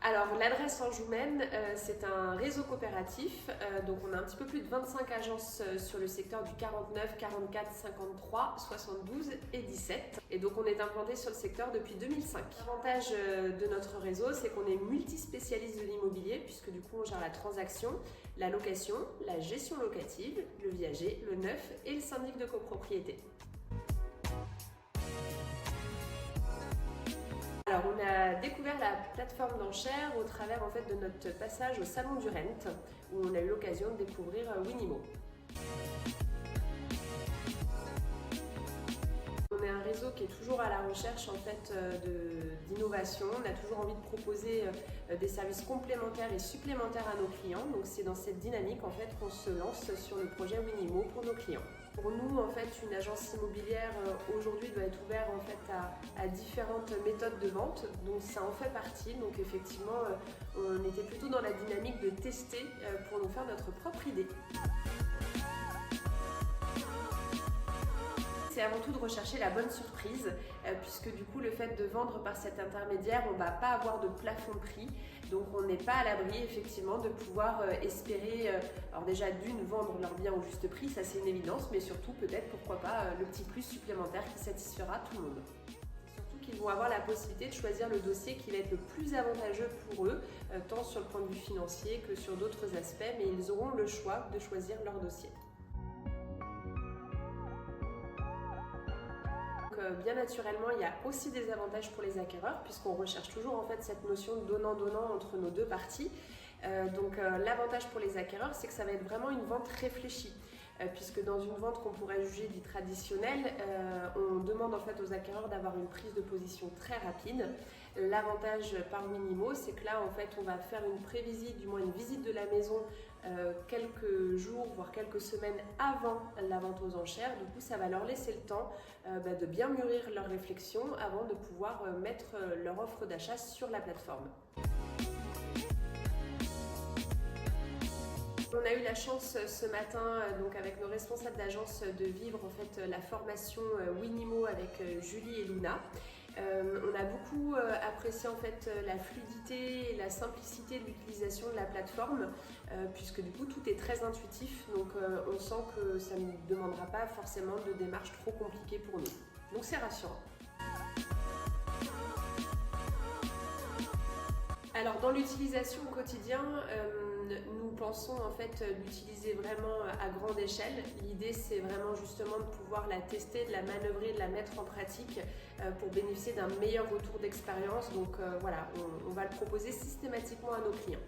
Alors l'adresse Anjoumen, c'est un réseau coopératif, donc on a un petit peu plus de 25 agences sur le secteur du 49, 44, 53, 72 et 17. Et donc on est implanté sur le secteur depuis 2005. L'avantage de notre réseau, c'est qu'on est multispécialiste de l'immobilier, puisque du coup on gère la transaction, la location, la gestion locative, le viager, le neuf et le syndic de copropriété. Alors, on a découvert la plateforme d'enchères au travers en fait, de notre passage au Salon du Rent, où on a eu l'occasion de découvrir Winimo. On est un réseau qui est toujours à la recherche en fait, d'innovation. On a toujours envie de proposer des services complémentaires et supplémentaires à nos clients. Donc c'est dans cette dynamique en fait, qu'on se lance sur le projet Winimo pour nos clients. Pour nous, en fait, une agence immobilière aujourd'hui doit être ouverte en fait, à différentes méthodes de vente. Donc ça en fait partie. Donc effectivement, on était plutôt dans la dynamique de tester pour nous faire notre propre idée. C'est avant tout de rechercher la bonne surprise, puisque du coup le fait de vendre par cet intermédiaire, on ne va pas avoir de plafond de prix, donc on n'est pas à l'abri effectivement de pouvoir espérer, alors déjà d'une, vendre leurs biens au juste prix, ça c'est une évidence, mais surtout peut-être pourquoi pas le petit plus supplémentaire qui satisfera tout le monde. Surtout qu'ils vont avoir la possibilité de choisir le dossier qui va être le plus avantageux pour eux, tant sur le point de vue financier que sur d'autres aspects, mais ils auront le choix de choisir leur dossier. Bien naturellement, il y a aussi des avantages pour les acquéreurs puisqu'on recherche toujours en fait cette notion de donnant-donnant entre nos deux parties. L'avantage pour les acquéreurs, c'est que ça va être vraiment une vente réfléchie. Puisque dans une vente qu'on pourrait juger dite traditionnelle, on demande en fait aux acquéreurs d'avoir une prise de position très rapide. L'avantage par Winimo, c'est que là en fait on va faire une prévisite, du moins une visite de la maison quelques jours voire quelques semaines avant la vente aux enchères. Du coup ça va leur laisser le temps de bien mûrir leur réflexion avant de pouvoir mettre leur offre d'achat sur la plateforme. On a eu la chance ce matin, donc avec nos responsables d'agence, de vivre en fait la formation Winimo avec Julie et Luna. On a beaucoup apprécié en fait la fluidité et la simplicité de l'utilisation de la plateforme, puisque du coup tout est très intuitif, donc on sent que ça ne demandera pas forcément de démarches trop compliquées pour nous. Donc c'est rassurant. Alors dans l'utilisation au quotidien, nous pensons en fait l'utiliser vraiment à grande échelle. L'idée c'est vraiment justement de pouvoir la tester, de la manœuvrer, de la mettre en pratique pour bénéficier d'un meilleur retour d'expérience. Donc voilà, on va le proposer systématiquement à nos clients.